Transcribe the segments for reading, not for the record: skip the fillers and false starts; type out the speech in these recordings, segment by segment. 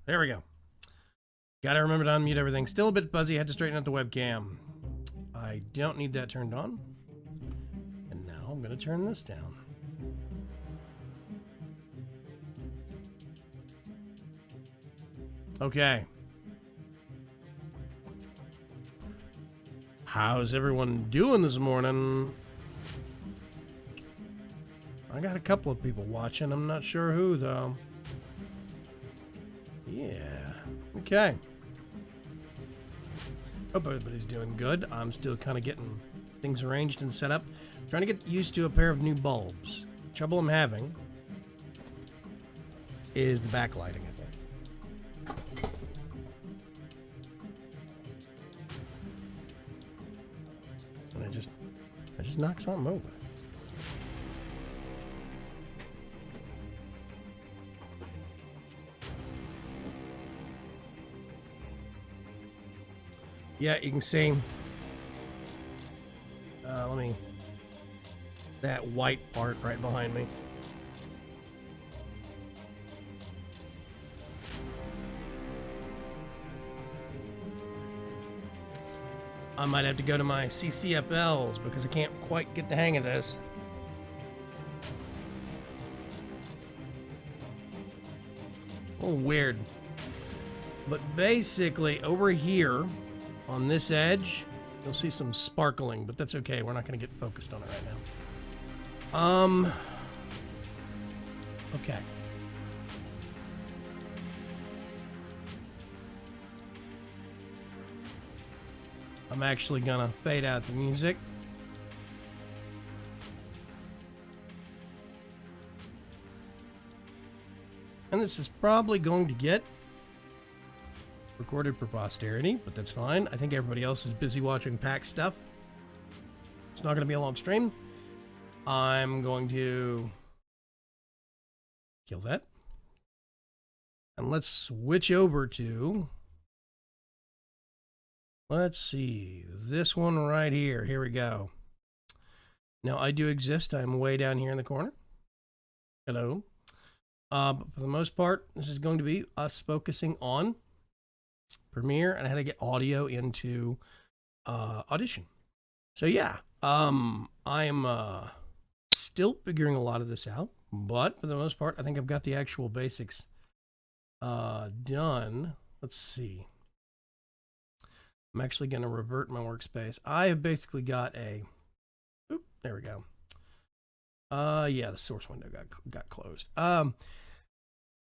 There we go. Gotta remember to unmute everything. Still a bit fuzzy. Had to straighten out the webcam. I don't need that turned on. And now I'm gonna turn this down. Okay. How's everyone doing this morning? I got a couple of people watching. I'm not sure who, though. Yeah. Okay. Hope everybody's doing good. I'm still kind of getting things arranged and set up. Trying to get used to a pair of new bulbs. Trouble I'm having is the backlighting, I think. And I just knocked something over. Yeah, you can see, that white part right behind me. I might have to go to my CCFLs because I can't quite get the hang of this. A little weird. But basically, over here, on this edge, you'll see some sparkling, but that's okay. We're not going to get focused on it right now. Okay. I'm actually gonna fade out the music. And this is probably going to get recorded for posterity, but that's fine. I think everybody else is busy watching PAX stuff. It's not going to be a long stream. I'm going to kill that. And let's switch over to, let's see, this one right here. Here we go. Now, I do exist. I'm way down here in the corner. Hello. But for the most part, this is going to be us focusing on Premiere and how to get audio into Audition. So yeah, I am still figuring a lot of this out, but for the most part, I think I've got the actual basics done. Let's see. I'm actually going to revert my workspace. I have basically got a, oop, there we go. Yeah, the source window got closed.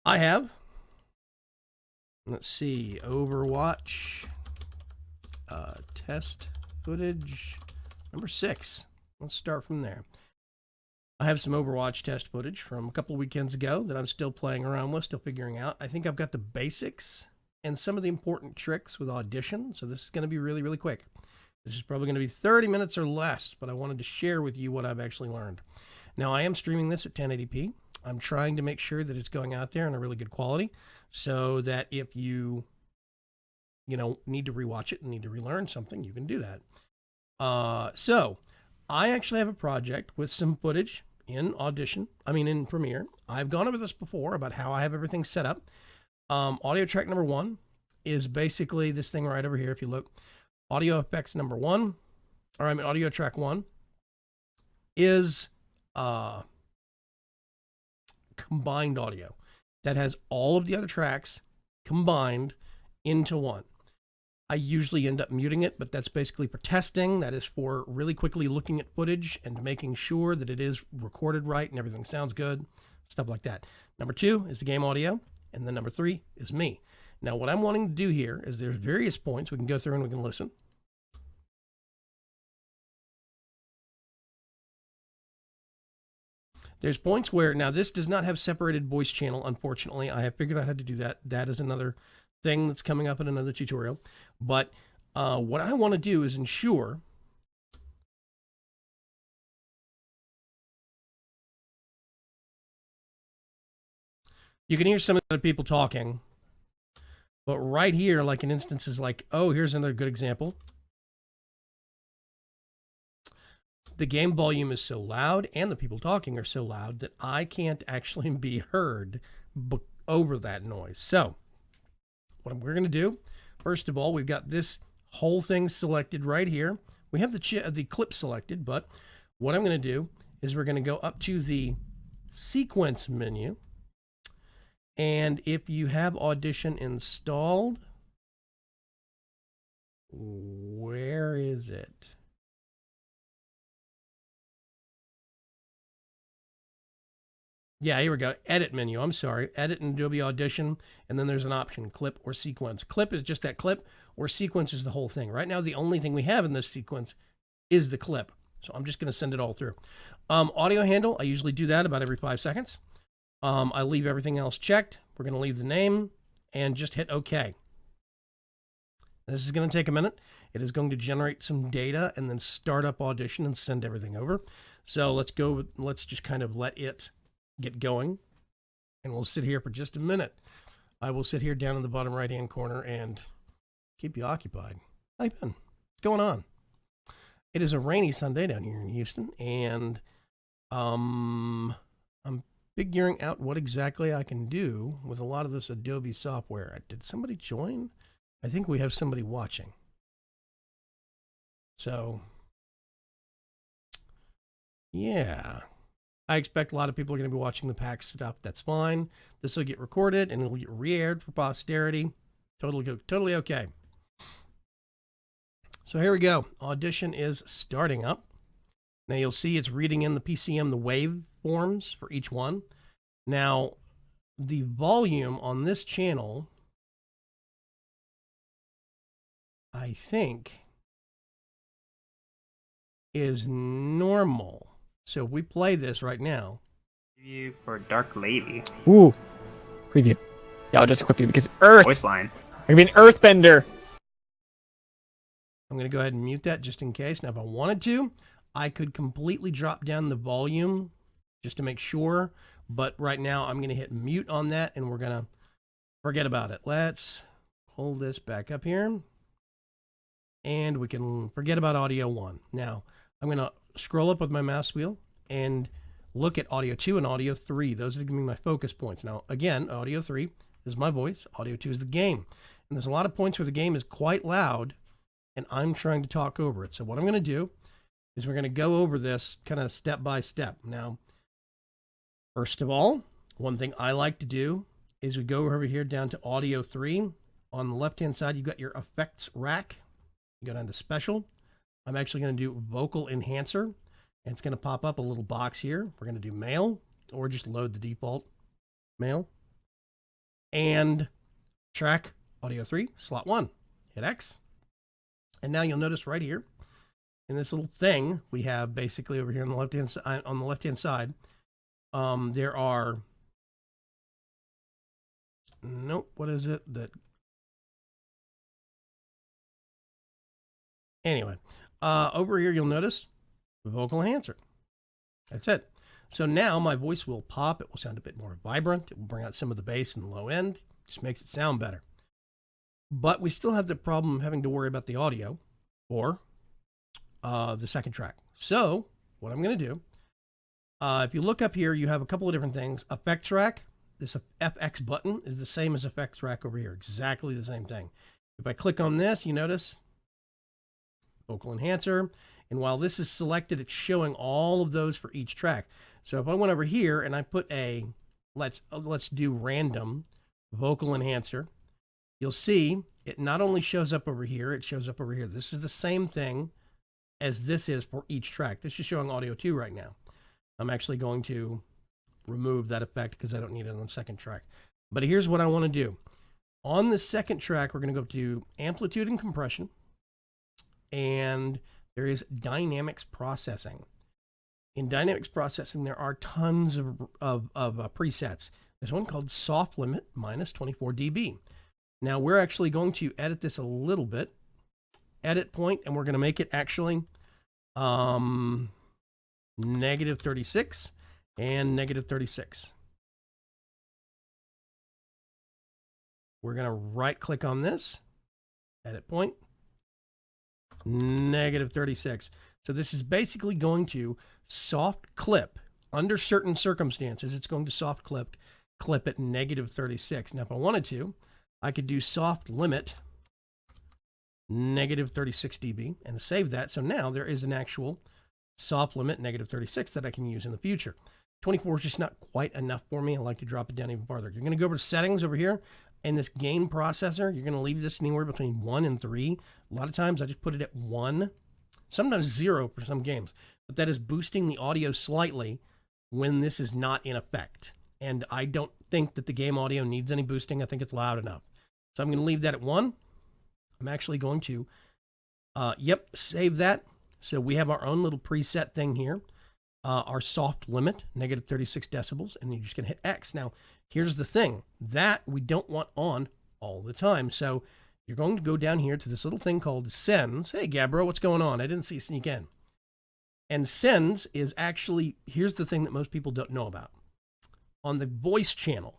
I have, let's see, Overwatch test footage number 6. Let's start from there. I have some Overwatch test footage from a couple weekends ago that I'm still playing around with, still figuring out. I think I've got the basics and some of the important tricks with Audition, so this is going to be really, really quick. This is probably going to be 30 minutes or less, but I wanted to share with you what I've actually learned. Now, I am streaming this at 1080p. I'm trying to make sure that it's going out there in a really good quality so that if you need to rewatch it and need to relearn something, you can do that. So I actually have a project with some footage in in Premiere. I've gone over this before about how I have everything set up. Audio track number 1 is basically this thing right over here. If you look, audio effects number 1, audio track 1 is combined audio that has all of the other tracks combined into one. I usually end up muting it, but that's basically for testing. That is for really quickly looking at footage and making sure that it is recorded right and everything sounds good, stuff like that. Number 2 is the game audio, and then number 3 is me. Now, what I'm wanting to do here is there's various points we can go through and we can listen. There's points where, now this does not have separated voice channel, unfortunately. I have figured out how to do that. That is another thing that's coming up in another tutorial. But what I want to do is ensure you can hear some of the other people talking. But right here, like in instances like, oh, here's another good example. The game volume is so loud and the people talking are so loud that I can't actually be heard over that noise. So what we're going to do, first of all, we've got this whole thing selected right here. We have the clip selected, but what I'm going to do is we're going to go up to the sequence menu. And if you have Audition installed, where is it? Yeah, here we go. Edit menu. I'm sorry. Edit in Adobe Audition. And then there's an option, clip or sequence. Clip is just that clip, or sequence is the whole thing. Right now, the only thing we have in this sequence is the clip. So I'm just going to send it all through. Audio handle, I usually do that about every 5 seconds. I leave everything else checked. We're going to leave the name and just hit OK. This is going to take a minute. It is going to generate some data and then start up Audition and send everything over. So let's go. Let's just kind of let it get going, and we'll sit here for just a minute. I will sit here down in the bottom right hand corner and keep you occupied. How you been? What's going on? It is a rainy Sunday down here in Houston, and I'm figuring out what exactly I can do with a lot of this Adobe software. Did somebody join? I think we have somebody watching. So yeah, I expect a lot of people are going to be watching the PAX stuff. That's fine. This will get recorded and it'll get re-aired for posterity. Totally okay. So here we go. Audition is starting up. Now you'll see it's reading in the PCM the waveforms for each one. Now, the volume on this channel, I think, is normal. So if we play this right now. Preview for Dark Lady. Ooh. Preview. Yeah, I'll just equip you because Earth. Voice line. I'm gonna be an Earthbender. I'm going to go ahead and mute that just in case. Now, if I wanted to, I could completely drop down the volume just to make sure. But right now, I'm going to hit mute on that, and we're going to forget about it. Let's pull this back up here. And we can forget about audio 1. Now, I'm going to scroll up with my mouse wheel and look at audio 2 and audio 3. Those are going to be my focus points. Now, again, audio 3 is my voice. Audio 2 is the game. And there's a lot of points where the game is quite loud, and I'm trying to talk over it. So what I'm going to do is we're going to go over this kind of step by step. Now, first of all, one thing I like to do is we go over here down to audio 3. On the left-hand side, you've got your effects rack. You go down to special. I'm actually going to do vocal enhancer, and it's going to pop up a little box here. We're going to do male, or just load the default male. And track audio 3, slot 1. Hit X. And now you'll notice right here in this little thing we have basically over here on the left-hand side, there are, nope, what is it that, anyway, over here you'll notice the vocal enhancer. That's it. So now my voice will pop. It will sound a bit more vibrant. It will bring out some of the bass and the low end. Just makes it sound better. But we still have the problem of having to worry about the audio or the second track. So what I'm going to do, if you look up here, you have a couple of different things. Effects rack, this FX button is the same as effects rack over here. Exactly the same thing. If I click on this, you notice vocal enhancer. And while this is selected, it's showing all of those for each track. So if I went over here and I put a, let's do random vocal enhancer, you'll see it not only shows up over here, it shows up over here. This is the same thing as this is for each track. This is showing audio 2 right now. I'm actually going to remove that effect because I don't need it on the second track. But here's what I want to do. On the second track, we're going to go to amplitude and compression. And there is dynamics processing. In dynamics processing, there are tons of presets. There's one called soft limit minus 24 dB. Now we're actually going to edit this a little bit. Edit point, and we're going to make it actually negative 36 and negative 36. We're going to right click on this, edit point, negative 36. So this is basically going to soft clip under certain circumstances. It's going to soft clip at negative 36. Now, if I wanted to, I could do soft limit negative 36 dB and save that. So now there is an actual soft limit negative 36 that I can use in the future. 24 is just not quite enough for me. I like to drop it down even farther. You're going to go over to settings over here. In this gain processor, you're going to leave this anywhere between 1 and 3. A lot of times I just put it at 1, sometimes 0 for some games. But that is boosting the audio slightly when this is not in effect. And I don't think that the game audio needs any boosting. I think it's loud enough. So I'm going to leave that at 1. I'm actually going to, save that. So we have our own little preset thing here. Our soft limit, negative 36 decibels, and you're just going to hit X. Now, here's the thing. That we don't want on all the time. So you're going to go down here to this little thing called Sends. Hey, Gabbro, what's going on? I didn't see you sneak in. And Sends is actually, here's the thing that most people don't know about. On the voice channel,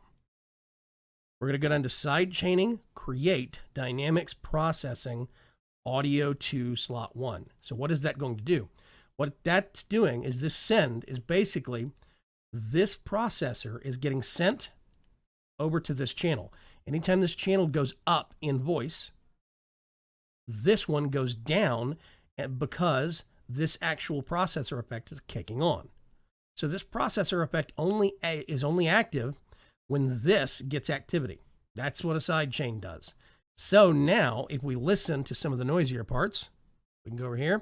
we're going to go down to side chaining, create, dynamics processing, audio to slot 1. So what is that going to do? What that's doing is this send is basically this processor is getting sent over to this channel. Anytime this channel goes up in voice, this one goes down because this actual processor effect is kicking on. So this processor effect is only active when this gets activity. That's what a sidechain does. So now if we listen to some of the noisier parts, we can go over here.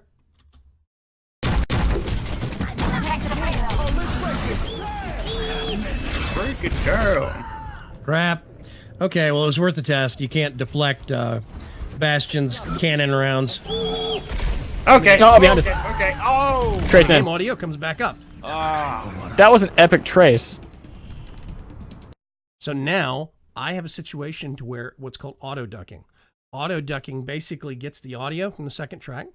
break it down. Crap. Okay, well, it was worth the test. You can't deflect Bastion's cannon rounds. Okay. No, behind us. Okay. Oh. Trace Game in. audio comes back up. That was an epic trace. So now I have a situation to where what's called auto ducking. Auto ducking basically gets the audio from the second track,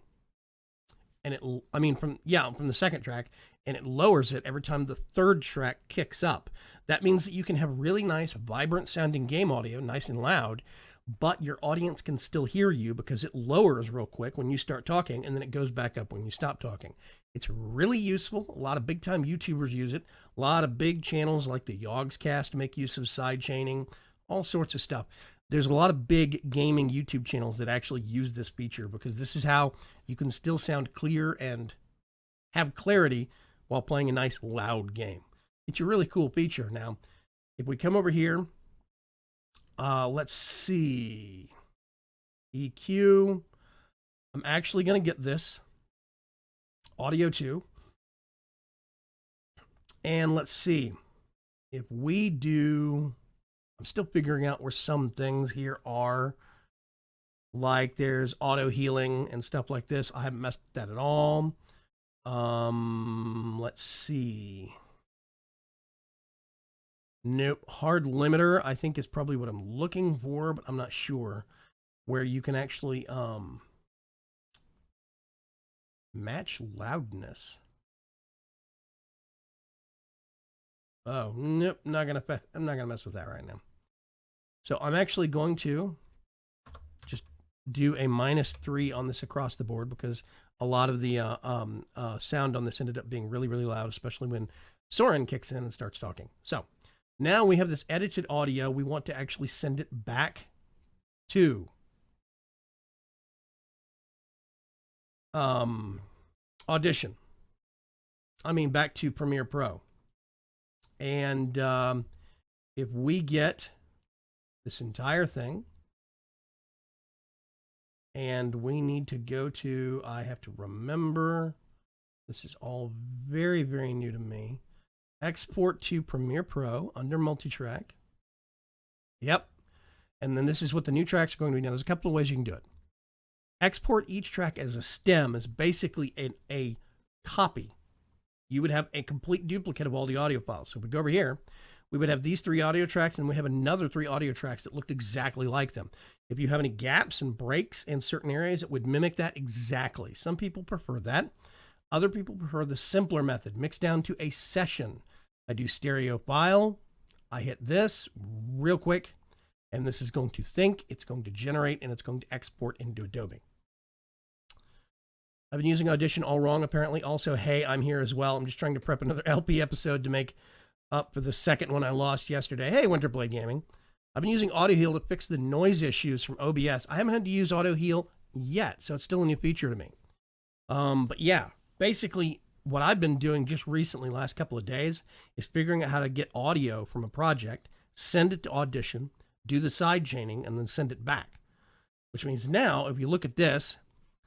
and from the second track, and it lowers it every time the third track kicks up. That means that you can have really nice, vibrant sounding game audio, nice and loud, but your audience can still hear you because it lowers real quick when you start talking, and then it goes back up when you stop talking. It's really useful. A lot of big time YouTubers use it. A lot of big channels like the Yogscast make use of side chaining, all sorts of stuff. There's a lot of big gaming YouTube channels that actually use this feature because this is how you can still sound clear and have clarity while playing a nice loud game. It's a really cool feature. Now, if we come over here, let's see. EQ. I'm actually going to get this. Audio 2. And let's see. If we do... I'm still figuring out where some things here are. Like there's auto healing and stuff like this. I haven't messed with that at all. Let's see. Nope. Hard limiter, I think, is probably what I'm looking for, but I'm not sure. Where you can actually match loudness. Oh, nope. I'm not gonna mess with that right now. So I'm actually going to just do a -3 on this across the board because a lot of the sound on this ended up being really, really loud, especially when Soren kicks in and starts talking. So now we have this edited audio. We want to actually send it back to Audition. Back to Premiere Pro. And if we get this entire thing, and we need to go to, I have to remember, this is all very, very new to me. Export to Premiere Pro under multitrack. Yep. And then this is what the new tracks are going to be. Now, there's a couple of ways you can do it. Export each track as a stem is basically a copy. You would have a complete duplicate of all the audio files. So if we go over here, we would have these 3 audio tracks, and we have another 3 audio tracks that looked exactly like them. If you have any gaps and breaks in certain areas, it would mimic that exactly. Some people prefer that. Other people prefer the simpler method, mixed down to a session. I do stereo file. I hit this real quick, and this is going to think, it's going to generate, and it's going to export into Adobe. I've been using Audition all wrong, apparently. Also, hey, I'm here as well. I'm just trying to prep another LP episode to make up for the second one I lost yesterday. Hey, Winterblade Gaming. I've been using Auto Heal to fix the noise issues from OBS. I haven't had to use Auto Heal yet, so it's still a new feature to me. But yeah, basically what I've been doing just recently, last couple of days, is figuring out how to get audio from a project, send it to Audition, do the side chaining, and then send it back. Which means now, if you look at this,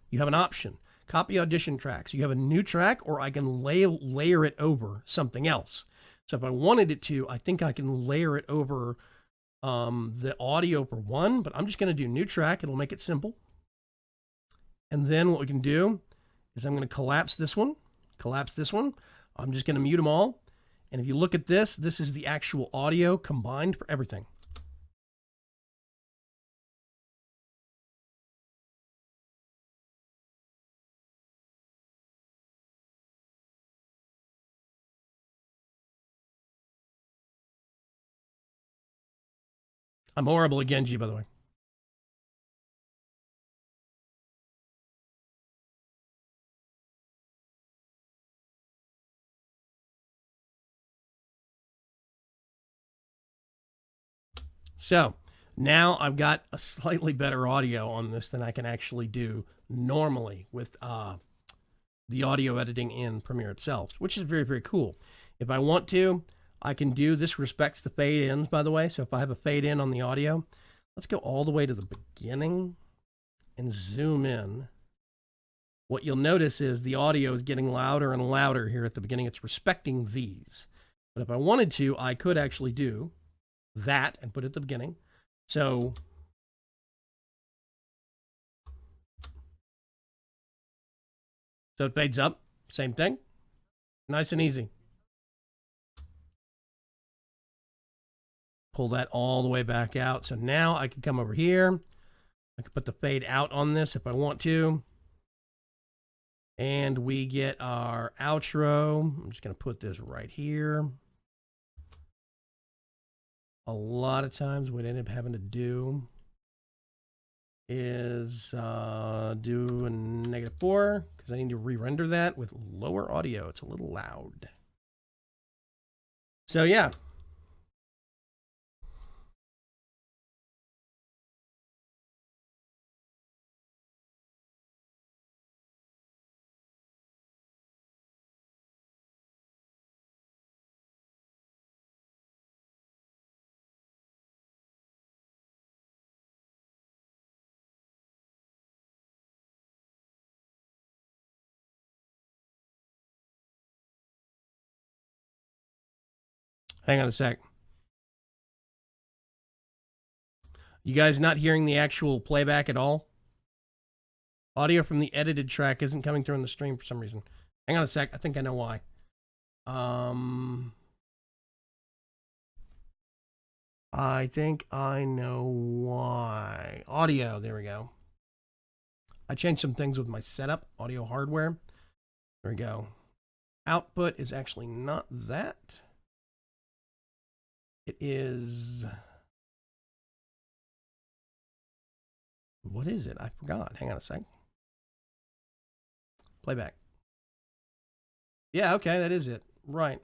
you have an option. Copy Audition tracks. You have a new track, or I can layer it over something else. So if I wanted it to, I think I can layer it over the audio for one, but I'm just going to do new track. It'll make it simple. And then what we can do is I'm going to collapse this one. I'm just going to mute them all. And if you look at this, this is the actual audio combined for everything. I'm horrible at Genji, by the way. So now I've got a slightly better audio on this than I can actually do normally with the audio editing in Premiere itself, which is very, very cool. If I want to, I can do, this respects the fade ins, by the way. So if I have a fade in on the audio, let's go all the way to the beginning and zoom in. What you'll notice is the audio is getting louder and louder here at the beginning. It's respecting these. But if I wanted to, I could actually do that and put it at the beginning. So it fades up. Same thing. Nice and easy. Pull that all the way back out. So now I can come over here. I can put the fade out on this if I want to. And we get our outro. I'm just going to put this right here. A lot of times what I end up having to do is do a -4 because I need to re-render that with lower audio. It's a little loud. So yeah. Hang on a sec. You guys not hearing the actual playback at all? Audio from the edited track isn't coming through in the stream for some reason. Hang on a sec. I think I know why. I think I know why. Audio. There we go. I changed some things with my setup, audio hardware. There we go. Output is actually not that. It is... What is it? I forgot. Hang on a sec. Playback. Yeah, okay, that is it. Right.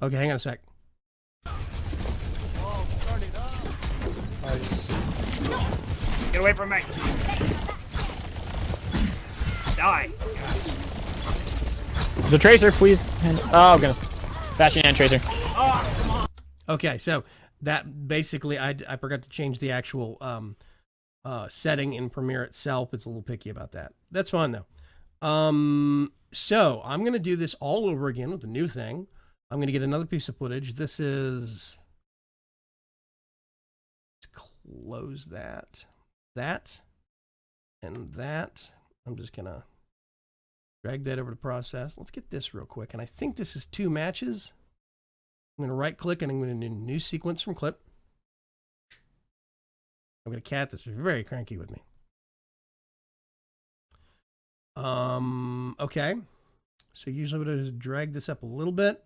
Okay, hang on a sec. Nice. Get away from me. Die. There's a tracer, please. And, oh, goodness. Bashing and tracer. Okay, so that basically, I forgot to change the actual setting in Premiere itself. It's a little picky about that. That's fine, though. So I'm going to do this all over again with the new thing. I'm going to get another piece of footage. This is... Let's close that. That. And that. I'm just going to drag that over to process. Let's get this real quick. And I think this is 2 matches. I'm going to right click and I'm going to do new sequence from clip. I'm going to cat this. Very cranky with me. Okay. So usually what I do is drag this up a little bit.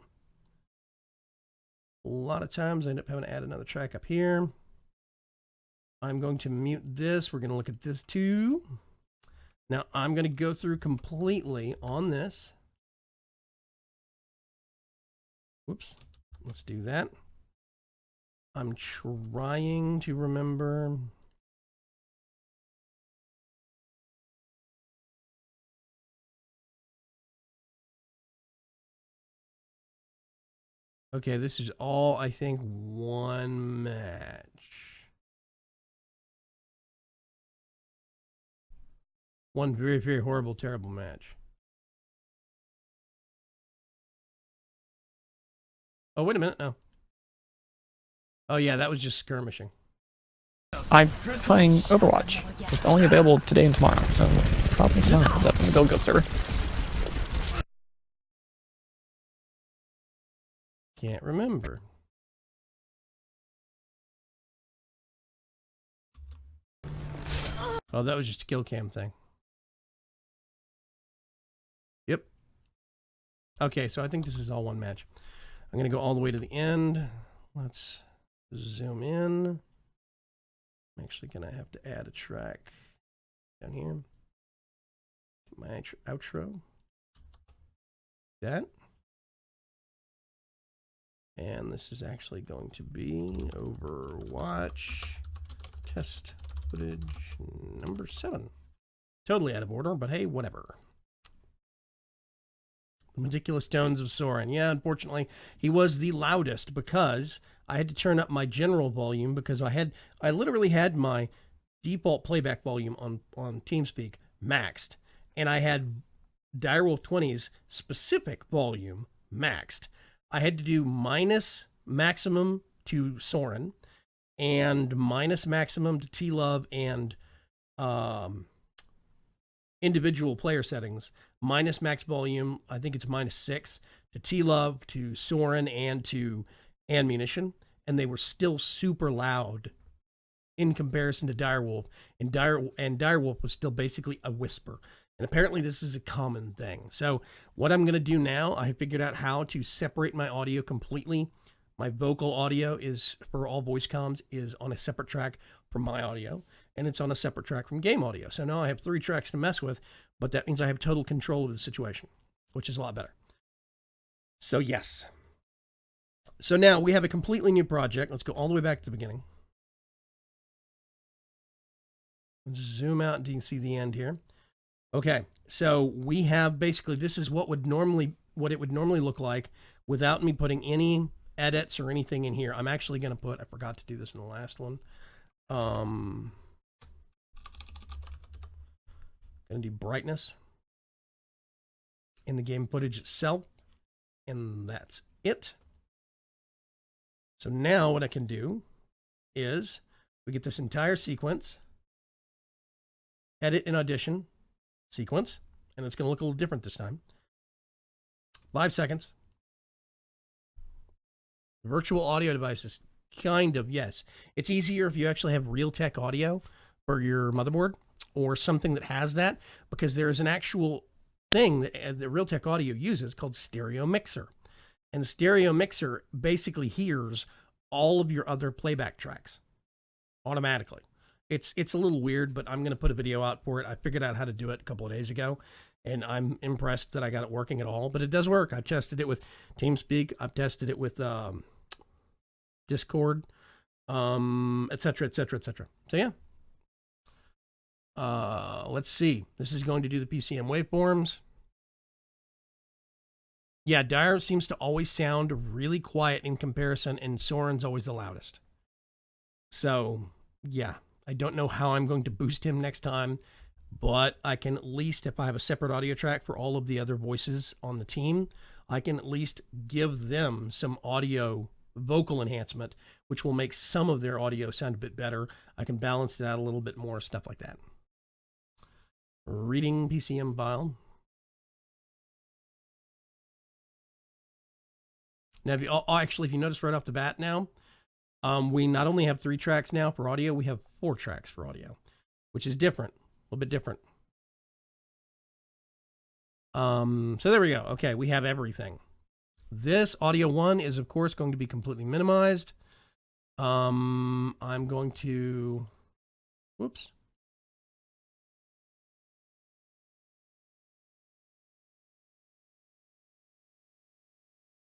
A lot of times I end up having to add another track up here. I'm going to mute this. We're going to look at this too. Now I'm going to go through completely on this. Whoops. Let's do that. I'm trying to remember. Okay, this is all, I think, one match. One very, very horrible, terrible match. Oh, wait a minute, no. Oh, yeah, that was just skirmishing. I'm playing Overwatch. It's only available today and tomorrow, so probably not. That's on the Go server. Can't remember. Oh, that was just a kill cam thing. Yep. Okay, so I think this is all one match. I'm going to go all the way to the end. Let's zoom in. I'm actually going to have to add a track down here. Get my outro. That. And this is actually going to be Overwatch test footage number 7. Totally out of order, but hey, whatever. The Ridiculous Tones of Soren. Yeah, unfortunately, he was the loudest because I had to turn up my general volume because I literally had my default playback volume on TeamSpeak maxed, and I had Direwolf 20's specific volume maxed, I had to do minus maximum to Soren and minus maximum to T-Love and individual player settings, minus max volume, I think it's -6 to T-Love, to Soren, and to Ammunition, and they were still super loud in comparison to Direwolf, and Direwolf was still basically a whisper. And apparently this is a common thing. So what I'm going to do now, I figured out how to separate my audio completely. My vocal audio is, for all voice comms, is on a separate track from my audio, and it's on a separate track from game audio. So now I have 3 tracks to mess with, but that means I have total control of the situation, which is a lot better. So yes. So now we have a completely new project. Let's go all the way back to the beginning. Zoom out and you can see the end here. Okay, so we have basically, this is what it would normally look like without me putting any edits or anything in here. I'm actually going to put, I forgot to do this in the last one. Going to do brightness in the game footage itself, and that's it. So now what I can do is we get this entire sequence, edit in Audition sequence, and it's going to look a little different this time. 5 seconds. Virtual audio devices, kind of, yes. It's easier if you actually have Realtek audio for your motherboard or something that has that, because there is an actual thing that the Realtek audio uses called stereo mixer. And the stereo mixer basically hears all of your other playback tracks automatically. It's a little weird, but I'm going to put a video out for it. I figured out how to do it a couple of days ago, and I'm impressed that I got it working at all. But it does work. I've tested it with TeamSpeak. I've tested it with Discord, etc., etc., etc. So yeah. Let's see. This is going to do the PCM waveforms. Yeah, Dire seems to always sound really quiet in comparison, and Soren's always the loudest. So yeah. I don't know how I'm going to boost him next time, but I can at least, if I have a separate audio track for all of the other voices on the team, I can at least give them some audio vocal enhancement, which will make some of their audio sound a bit better. I can balance it out a little bit more, stuff like that. Reading PCM file. Now, if you notice right off the bat now, we not only have 3 tracks now for audio, we have 4 tracks for audio, which is different, a little bit different. So there we go. Okay, we have everything. This audio 1 is, of course, going to be completely minimized. I'm going to, whoops.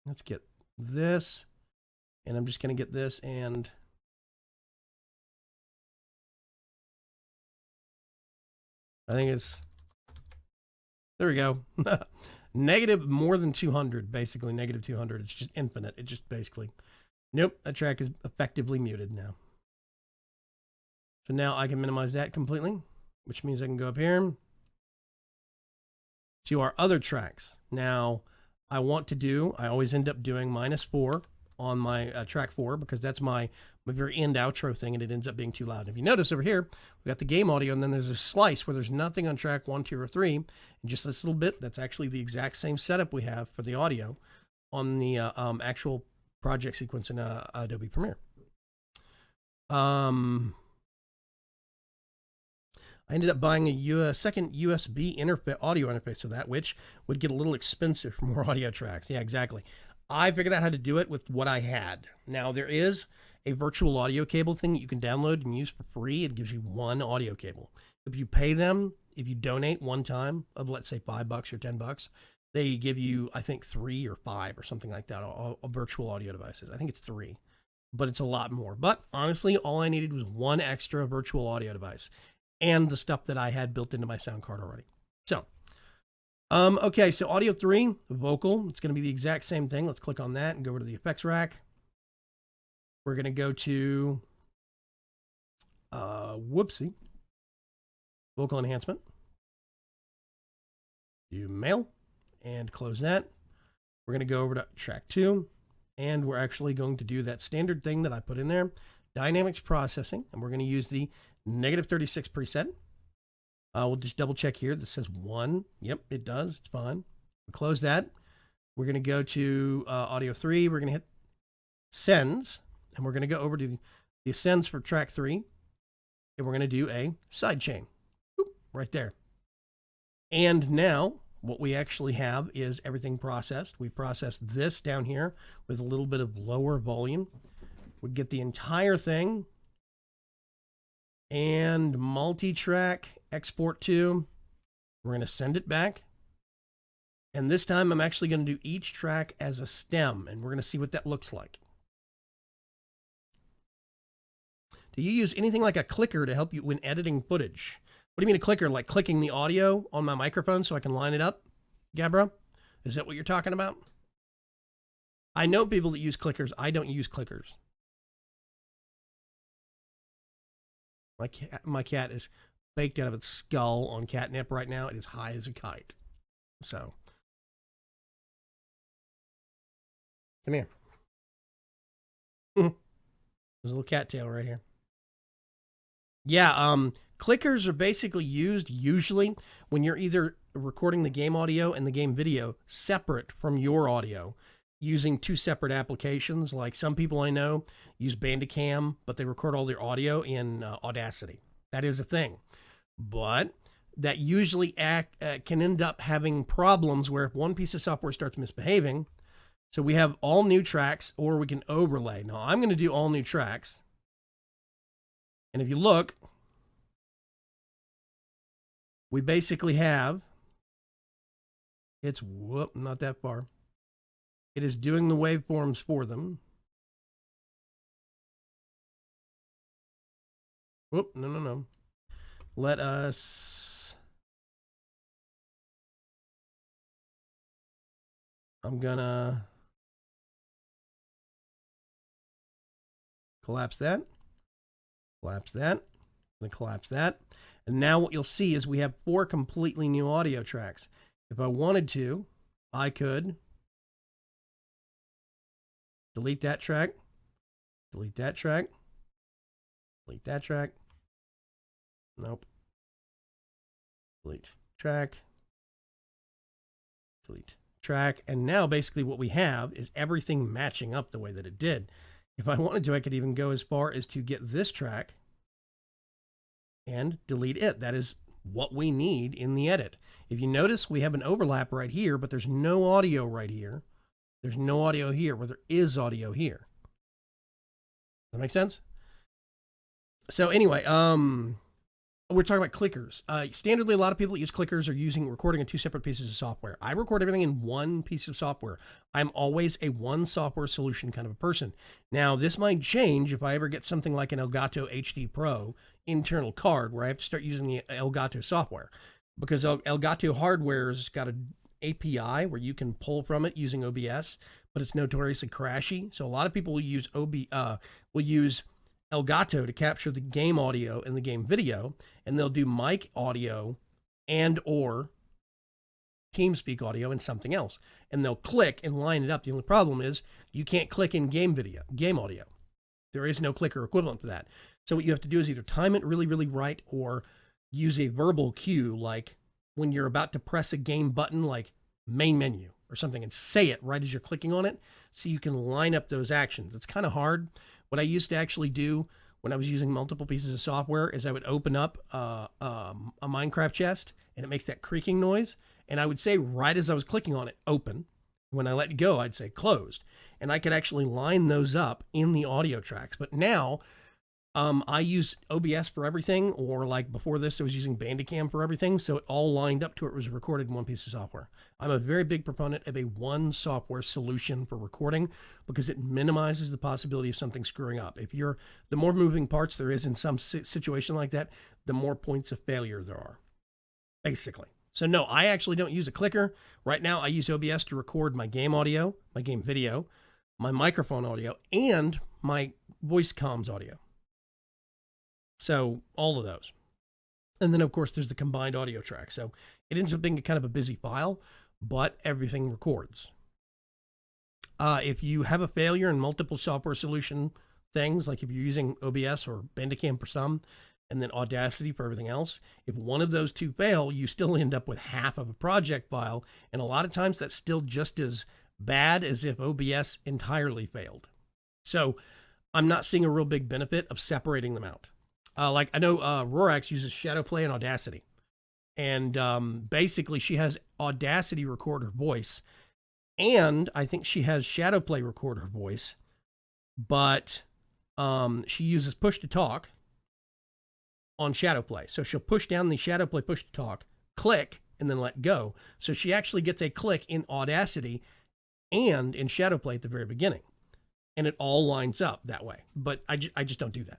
Let's get this. And I'm just going to get this, and I think it's, there we go. Negative more than 200, basically negative 200. It's just infinite. It just basically, nope, that track is effectively muted now. So now I can minimize that completely, which means I can go up here to our other tracks. Now I always end up doing -4 on my track 4, because that's my very end outro thing, and it ends up being too loud. If you notice over here, we got the game audio, and then there's a slice where there's nothing on track 1, 2, or 3, and just this little bit, that's actually the exact same setup we have for the audio on the actual project sequence in Adobe Premiere. I ended up buying a second USB audio interface for that, which would get a little expensive for more audio tracks. Yeah, exactly. I figured out how to do it with what I had. Now, there is a virtual audio cable thing that you can download and use for free. It gives you 1 audio cable. If you pay them, if you donate one time of, let's say, $5 or $10, they give you, I think, 3 or 5 or something like that, a virtual audio devices. I think it's 3, but it's a lot more. But honestly, all I needed was 1 extra virtual audio device and the stuff that I had built into my sound card already. So, okay, so audio 3, vocal, it's going to be the exact same thing. Let's click on that and go over to the effects rack. We're going to go to, whoopsie, vocal enhancement. do mail, and close that. We're going to go over to track 2, and we're actually going to do that standard thing that I put in there, dynamics processing, and we're going to use the -36 preset. We'll just double check here. This says 1. Yep, it does. It's fine. We'll close that. We're going to go to audio 3. We're going to hit sends, and we're going to go over to the sends for track 3, and we're going to do a sidechain. Right there. And now what we actually have is everything processed. We processed this down here with a little bit of lower volume. We get the entire thing and multi-track export to. We're going to send it back. And this time I'm actually going to do each track as a stem, and we're going to see what that looks like. Do you use anything like a clicker to help you when editing footage? What do you mean a clicker? Like clicking the audio on my microphone so I can line it up? Gabra? Is that what you're talking about? I know people that use clickers. I don't use clickers. My cat is baked out of its skull on catnip right now. It is high as a kite. So, come here. There's a little cattail right here. Yeah, clickers are basically used usually when you're either recording the game audio and the game video separate from your audio using 2 separate applications. Like some people I know use Bandicam, but they record all their audio in Audacity. That is a thing. But that usually can end up having problems where if one piece of software starts misbehaving, so we have all new tracks or we can overlay. Now I'm going to do all new tracks. And if you look, we basically have, it's, whoop, not that far. It is doing the waveforms for them. Whoop, no. Let us, I'm gonna collapse that, and collapse that. And now what you'll see is we have 4 completely new audio tracks. If I wanted to, I could delete that track, delete that track, delete that track. Nope. Delete track, delete track. And now basically what we have is everything matching up the way that it did. If I wanted to, I could even go as far as to get this track and delete it. That is what we need in the edit. If you notice, we have an overlap right here, but there's no audio right here. There's no audio here where there is audio here. Does that make sense? So anyway, we're talking about clickers. Standardly, a lot of people that use clickers are recording in 2 separate pieces of software. I record everything in 1 piece of software. I'm always a 1 software solution kind of a person. Now, this might change if I ever get something like an Elgato HD Pro internal card where I have to start using the Elgato software, because Elgato hardware's got an API where you can pull from it using OBS, but it's notoriously crashy. So a lot of people will use Elgato to capture the game audio and the game video, and they'll do mic audio and or TeamSpeak audio and something else, and they'll click and line it up. The only problem is you can't click in game audio. There is no clicker equivalent for that. So what you have to do is either time it really, really right or use a verbal cue, like when you're about to press a game button, like main menu or something, and say it right as you're clicking on it so you can line up those actions. It's kind of hard. What I used to actually do when I was using multiple pieces of software is I would open up a Minecraft chest, and it makes that creaking noise. And I would say right as I was clicking on it, open. When I let go, I'd say closed. And I could actually line those up in the audio tracks. But now I use OBS for everything, or like before this, I was using Bandicam for everything. So it all lined up to it was recorded in 1 piece of software. I'm a very big proponent of a 1 software solution for recording because it minimizes the possibility of something screwing up. The more moving parts there is in some situation like that, the more points of failure there are, basically. So no, I actually don't use a clicker. Right now, I use OBS to record my game audio, my game video, my microphone audio, and my voice comms audio. So all of those. And then, of course, there's the combined audio track. So it ends up being kind of a busy file, but everything records. If you have a failure in multiple software solution things, like if you're using OBS or Bandicam for some, and then Audacity for everything else, if one of those two fail, you still end up with half of a project file. And a lot of times that's still just as bad as if OBS entirely failed. So I'm not seeing a real big benefit of separating them out. Like I know Rorax uses Shadowplay and Audacity. And basically she has Audacity record her voice. And I think she has Shadowplay record her voice. But she uses push to talk on Shadowplay. So she'll push down the Shadowplay push to talk, click, and then let go. So she actually gets a click in Audacity and in Shadowplay at the very beginning. And it all lines up that way. But I just don't do that.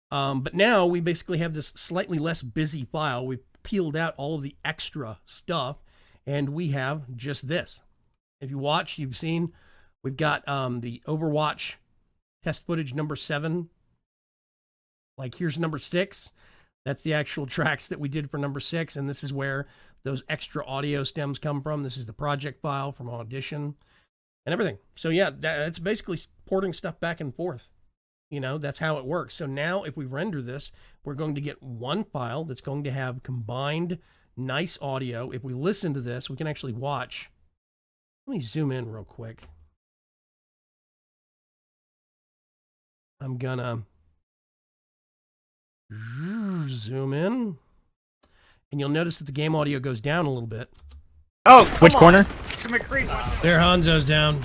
But now we basically have this slightly less busy file. We've peeled out all of the extra stuff, and we have just this. If you watch, you've seen we've got the Overwatch test footage number 7. Like here's number 6. That's the actual tracks that we did for number 6. And this is where those extra audio stems come from. This is the project file from Audition and everything. So yeah, that's basically porting stuff back and forth. You know, that's how it works. So now if we render this, we're going to get one file that's going to have combined nice audio. If we listen to this, we can actually watch. Let me zoom in real quick. I'm gonna zoom in, and you'll notice that the game audio goes down a little bit. Oh, Which corner? There, Hanzo's down.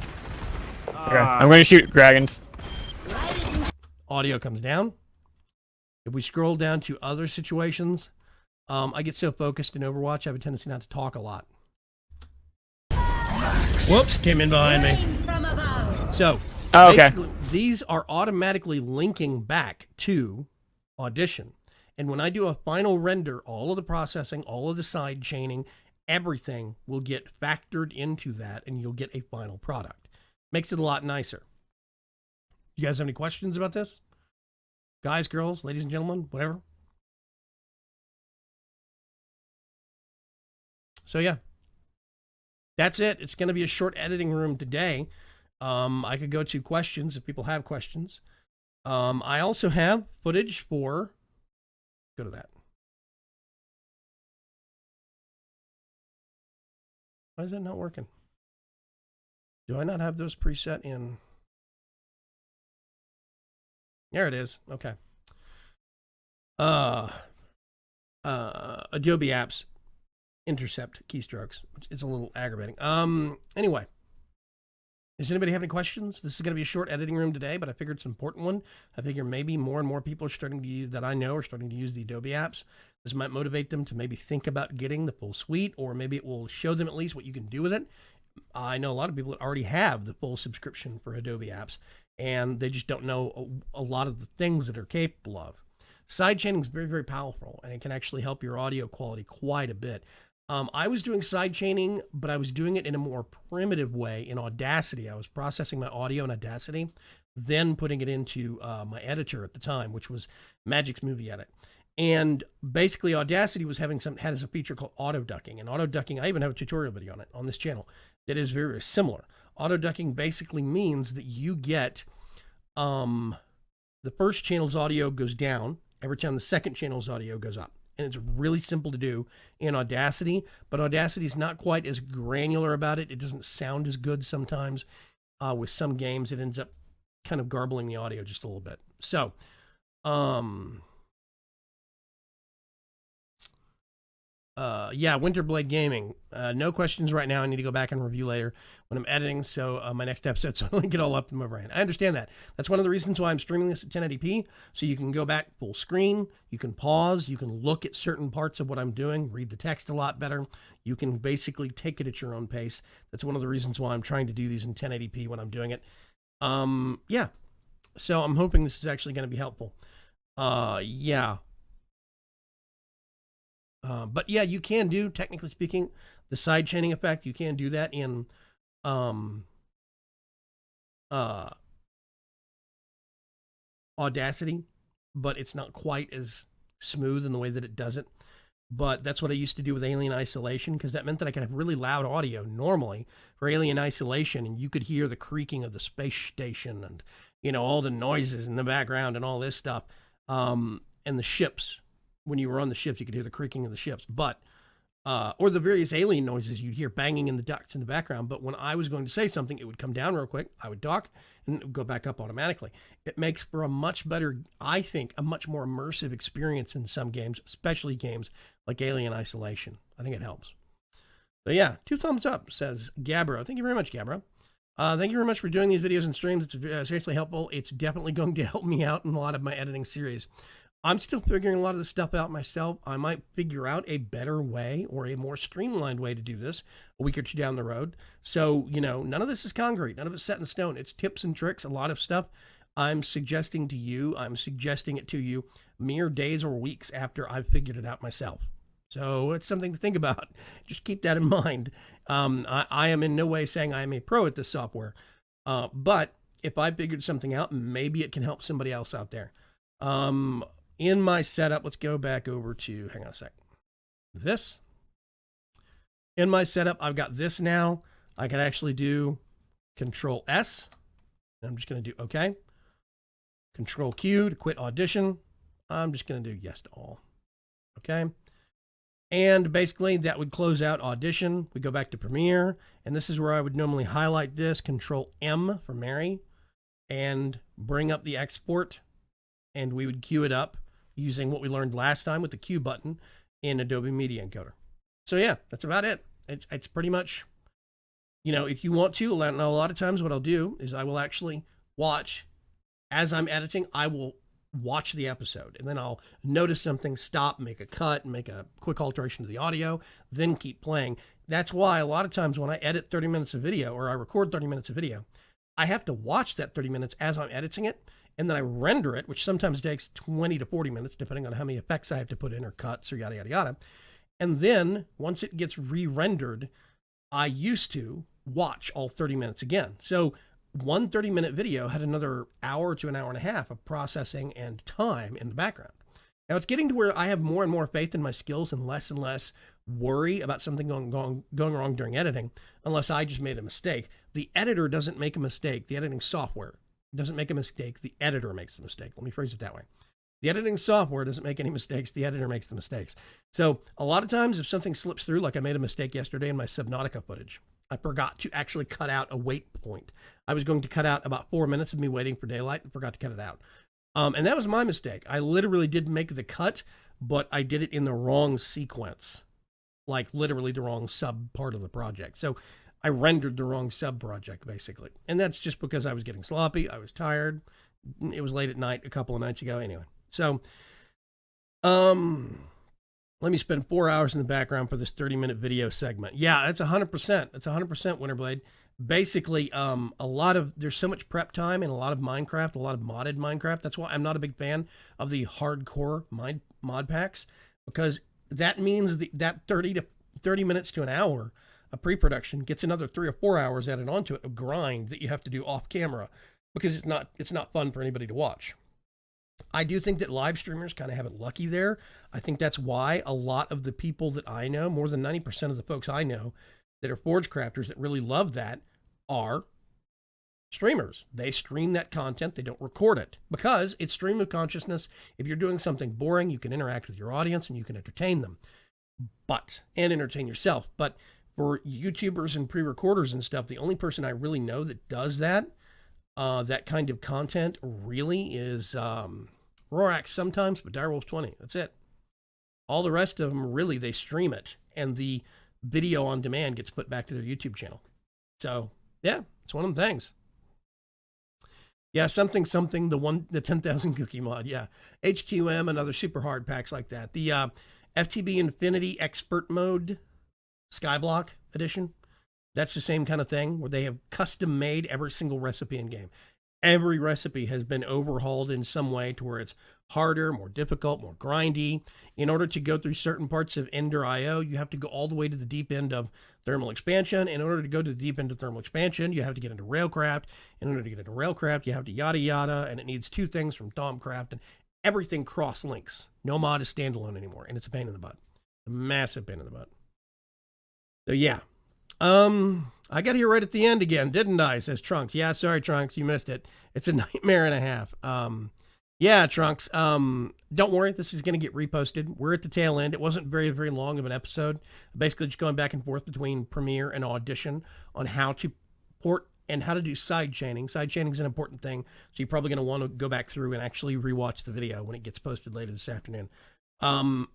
Okay. I'm going to shoot dragons. Audio comes down. If we scroll down to other situations, I get so focused in Overwatch, I have a tendency not to talk a lot. Whoops, came in behind me. So, basically, these are automatically linking back to Audition. And when I do a final render, all of the processing, all of the side chaining, everything will get factored into that, and you'll get a final product. Makes it a lot nicer. You guys have any questions about this? Guys, girls, ladies and gentlemen, whatever. So yeah, that's it. It's going to be a short editing room today. I could go to questions if people have questions. I also have footage for, go to that. Why is that not working? Do I not have those preset in? There it is. Okay. Adobe apps intercept keystrokes. It's a little aggravating. Anyway. Does anybody have any questions? This is going to be a short editing room today, but I figured it's an important one. I figure maybe more and more people are starting to use, that I know are starting to use the Adobe apps. This might motivate them to maybe think about getting the full suite, or maybe it will show them at least what you can do with it. I know a lot of people that already have the full subscription for Adobe apps, and they just don't know a lot of the things that are capable of. Sidechaining is very, very powerful, and it can actually help your audio quality quite a bit. I was doing sidechaining, but I was doing it in a more primitive way in Audacity. I was processing my audio in Audacity, then putting it into my editor at the time, which was Magic's Movie Edit. And basically Audacity was had as a feature called auto ducking. And auto ducking, I even have a tutorial video on it on this channel that is very, very similar. Auto ducking basically means that you get the first channel's audio goes down every time the second channel's audio goes up. And it's really simple to do in Audacity, but Audacity is not quite as granular about it. It doesn't sound as good sometimes. With some games, it ends up kind of garbling the audio just a little bit. So, yeah, Winterblade Gaming. No questions right now. I need to go back and review later when I'm editing. So my next episode, so I don't get all up in my brain. I understand that. That's one of the reasons why I'm streaming this at 1080p. So you can go back full screen. You can pause. You can look at certain parts of what I'm doing, read the text a lot better. You can basically take it at your own pace. That's one of the reasons why I'm trying to do these in 1080p when I'm doing it. Yeah. So I'm hoping this is actually going to be helpful. Yeah. But yeah, you can do, technically speaking, the side chaining effect. You can do that in Audacity, but it's not quite as smooth in the way that it does it. But that's what I used to do with Alien Isolation, because that meant that I could have really loud audio normally for Alien Isolation, and you could hear the creaking of the space station and, you know, all the noises in the background and all this stuff. And the ships, when you were on the ships, you could hear the creaking of the ships. But or the various alien noises you'd hear banging in the ducts in the background. But when I was going to say something, it would come down real quick. I would dock, and it would go back up automatically. It makes for a much better, I think, a much more immersive experience in some games, especially games like Alien Isolation. I think it helps. So yeah, 2 thumbs up, says Gabro. Thank you very much, Gabro. Thank you very much for doing these videos and streams. It's seriously helpful. It's definitely going to help me out in a lot of my editing series. I'm still figuring a lot of this stuff out myself. I might figure out a better way or a more streamlined way to do this a week or 2 down the road. So, you know, none of this is concrete. None of it's set in stone. It's tips and tricks. A lot of stuff I'm suggesting to you. I'm suggesting it to you mere days or weeks after I've figured it out myself. So it's something to think about. Just keep that in mind. I am in no way saying I am a pro at this software. But if I figured something out, maybe it can help somebody else out there. In my setup, let's go back over to, hang on a sec, this. In my setup, I've got this now. I can actually do Control S. I'm just going to do OK. Control Q to quit Audition. I'm just going to do yes to all. Okay. And basically that would close out Audition. We go back to Premiere, and this is where I would normally highlight this, Control M for Mary, and bring up the export, and we would queue it up using what we learned last time with the Q button in Adobe Media Encoder. So yeah, that's about it. It's pretty much, you know, if you want to, now a lot of times what I'll do is I will actually watch, as I'm editing, I will watch the episode, and then I'll notice something, stop, make a cut, and make a quick alteration to the audio, then keep playing. That's why a lot of times when I edit 30 minutes of video, or I record 30 minutes of video, I have to watch that 30 minutes as I'm editing it, and then I render it, which sometimes takes 20 to 40 minutes, depending on how many effects I have to put in or cuts or yada, yada, yada. And then once it gets re-rendered, I used to watch all 30 minutes again. So one 30-minute video had another hour to an hour and a half of processing and time in the background. Now it's getting to where I have more and more faith in my skills and less worry about something going wrong during editing, unless I just made a mistake. The editor doesn't make a mistake. The editing software doesn't make a mistake. The editor makes the mistake. Let me phrase it that way. The editing software doesn't make any mistakes. The editor makes the mistakes. So a lot of times if something slips through, like I made a mistake yesterday in my Subnautica footage, I forgot to actually cut out a wait point. I was going to cut out about 4 minutes of me waiting for daylight and forgot to cut it out. And that was my mistake. I literally did make the cut, but I did it in the wrong sequence, like literally the wrong sub part of the project. So I rendered the wrong sub project basically. And that's just because I was getting sloppy. I was tired. It was late at night a couple of nights ago anyway. So, let me spend 4 hours in the background for this 30-minute video segment. Yeah, that's 100%. That's 100% Winterblade. Basically, there's so much prep time in a lot of Minecraft, a lot of modded Minecraft. That's why I'm not a big fan of the hardcore mod packs, because that means that 30 minutes to an hour of pre-production gets another 3 or 4 hours added onto it of grind that you have to do off camera, because it's not fun for anybody to watch. I do think that live streamers kind of have it lucky there. I think that's why a lot of the people that I know, more than 90% of the folks I know that are Forge crafters that really love that, are streamers. They stream that content. They don't record it because it's stream of consciousness. If you're doing something boring, you can interact with your audience and you can entertain them, and entertain yourself. But for YouTubers and pre-recorders and stuff, the only person I really know that does that kind of content really is Rorax sometimes, but Direwolf 20. That's it. All the rest of them, really, they stream it, and the video on demand gets put back to their YouTube channel. So yeah, it's one of them things. Yeah, something, the 10,000 cookie mod. Yeah, HQM and other super hard packs like that. The FTB Infinity Expert Mode Skyblock Edition. That's the same kind of thing where they have custom made every single recipe in game. Every recipe has been overhauled in some way to where it's harder, more difficult, more grindy. In order to go through certain parts of Ender IO, you have to go all the way to the deep end of thermal expansion. In order to go to the deep end of thermal expansion, you have to get into Railcraft. In order to get into Railcraft, you have to yada yada, and it needs 2 things from Domcraft. And everything cross links. No mod is standalone anymore, and it's a pain in the butt. A massive pain in the butt. So yeah. I got here right at the end again, didn't I? Says Trunks. Yeah, sorry, Trunks, you missed it. It's a nightmare and a half. Yeah, Trunks. Don't worry, this is gonna get reposted. We're at the tail end. It wasn't very, very long of an episode. Basically just going back and forth between Premiere and Audition on how to port and how to do side chaining. Side chaining is an important thing, so you're probably going to want to go back through and actually rewatch the video when it gets posted later this afternoon. A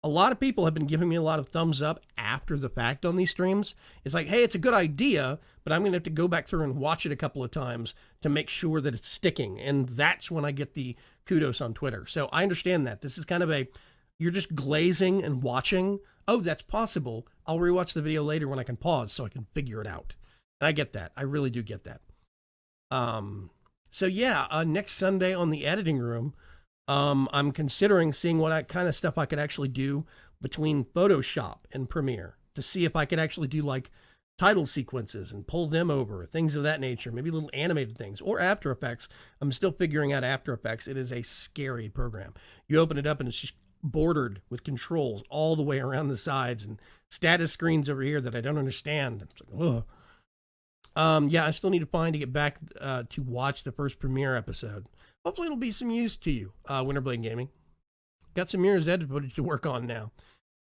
lot of people have been giving me a lot of thumbs up after the fact on these streams. It's like, hey, it's a good idea, but I'm going to have to go back through and watch it a couple of times to make sure that it's sticking. And that's when I get the kudos on Twitter. So I understand that. This is kind of you're just glazing and watching. Oh, that's possible. I'll rewatch the video later when I can pause so I can figure it out. And I get that. I really do get that. So yeah, next Sunday on the editing room, I'm considering seeing what kind of stuff I could actually do between Photoshop and Premiere to see if I could actually do like title sequences and pull them over, things of that nature, maybe little animated things, or After Effects. I'm still figuring out After Effects. It is a scary program. You open it up and it's just bordered with controls all the way around the sides and status screens over here that I don't understand. It's like, ugh. Yeah, I still need to get back to watch the first Premiere episode. Hopefully it'll be some use to you, Winterblade Gaming. Got some Mirror's Edge footage to work on now.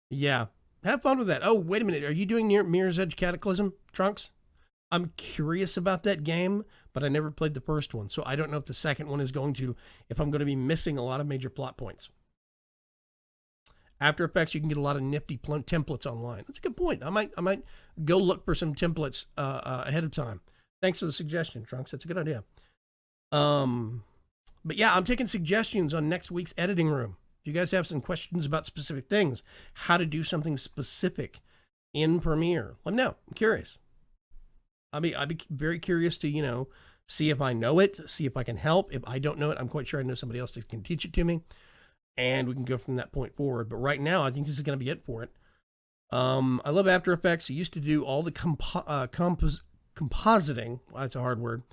Yeah, have fun with that. Oh, wait a minute. Are you doing Mirror's Edge Cataclysm, Trunks? I'm curious about that game, but I never played the first one, so I don't know if the second one is if I'm going to be missing a lot of major plot points. After Effects, you can get a lot of nifty templates online. That's a good point. I might go look for some templates ahead of time. Thanks for the suggestion, Trunks. That's a good idea. But yeah, I'm taking suggestions on next week's editing room. If you guys have some questions about specific things, how to do something specific in Premiere, let me know. I'm curious. I'd be very curious to, see if I know it, see if I can help. If I don't know it, I'm quite sure I know somebody else that can teach it to me. And we can go from that point forward. But right now, I think this is going to be it for it. I love After Effects. I used to do all the compositing. Well, that's a hard word.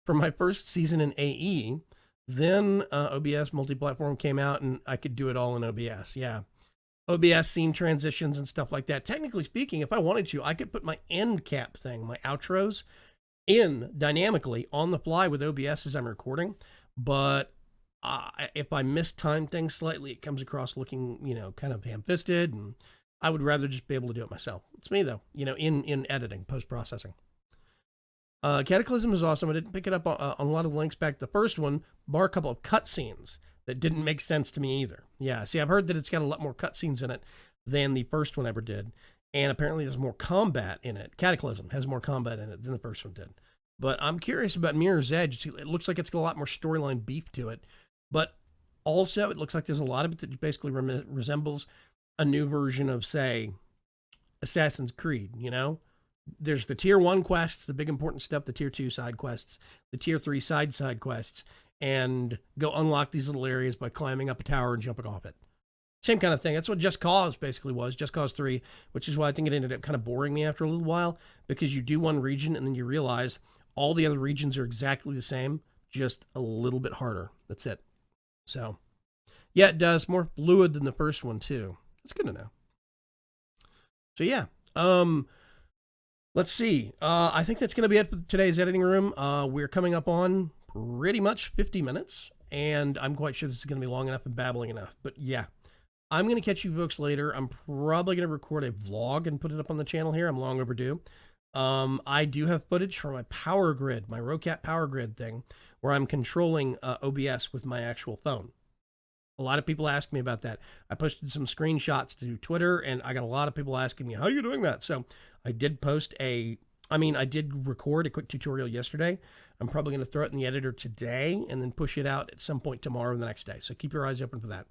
For my first season in AE. Then OBS multi-platform came out, and I could do it all in OBS. Yeah. OBS scene transitions and stuff like that. Technically speaking, if I wanted to, I could put my end cap thing, my outros, in dynamically on the fly with OBS as I'm recording. But if I mistime things slightly, it comes across looking, kind of ham-fisted, and I would rather just be able to do it myself. It's me, though, in editing, post-processing. Cataclysm is awesome. I didn't pick it up on a lot of links back to the first one, bar a couple of cutscenes that didn't make sense to me either. Yeah, see, I've heard that it's got a lot more cutscenes in it than the first one ever did, and apparently there's more combat in it. Cataclysm has more combat in it than the first one did. But I'm curious about Mirror's Edge. It looks like it's got a lot more storyline beef to it, but also it looks like there's a lot of it that basically resembles a new version of, say, Assassin's Creed, There's the tier 1 quests, the big important stuff, the tier 2 side quests, the tier 3 side quests, and go unlock these little areas by climbing up a tower and jumping off it. Same kind of thing. That's what Just Cause basically was, Just Cause 3, which is why I think it ended up kind of boring me after a little while, because you do one region and then you realize all the other regions are exactly the same, just a little bit harder. That's it. So, yeah, it does. More fluid than the first one, too. It's good to know. So, yeah. Let's see. I think that's going to be it for today's editing room. We're coming up on pretty much 50 minutes, and I'm quite sure this is going to be long enough and babbling enough. But yeah, I'm going to catch you folks later. I'm probably going to record a vlog and put it up on the channel here. I'm long overdue. I do have footage from my power grid, my Rocat power grid thing, where I'm controlling OBS with my actual phone. A lot of people ask me about that. I posted some screenshots to Twitter, and I got a lot of people asking me, how are you doing that? So I did I did record a quick tutorial yesterday. I'm probably going to throw it in the editor today and then push it out at some point tomorrow or the next day. So keep your eyes open for that.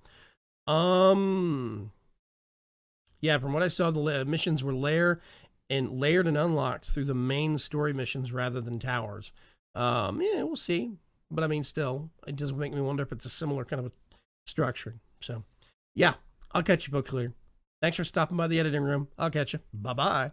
Yeah, from what I saw, the missions were layered and unlocked through the main story missions rather than towers. Yeah, we'll see. But I mean, still, it does make me wonder if it's a similar kind of a structure. So, yeah, I'll catch you folks later. Thanks for stopping by the editing room. I'll catch you. Bye-bye.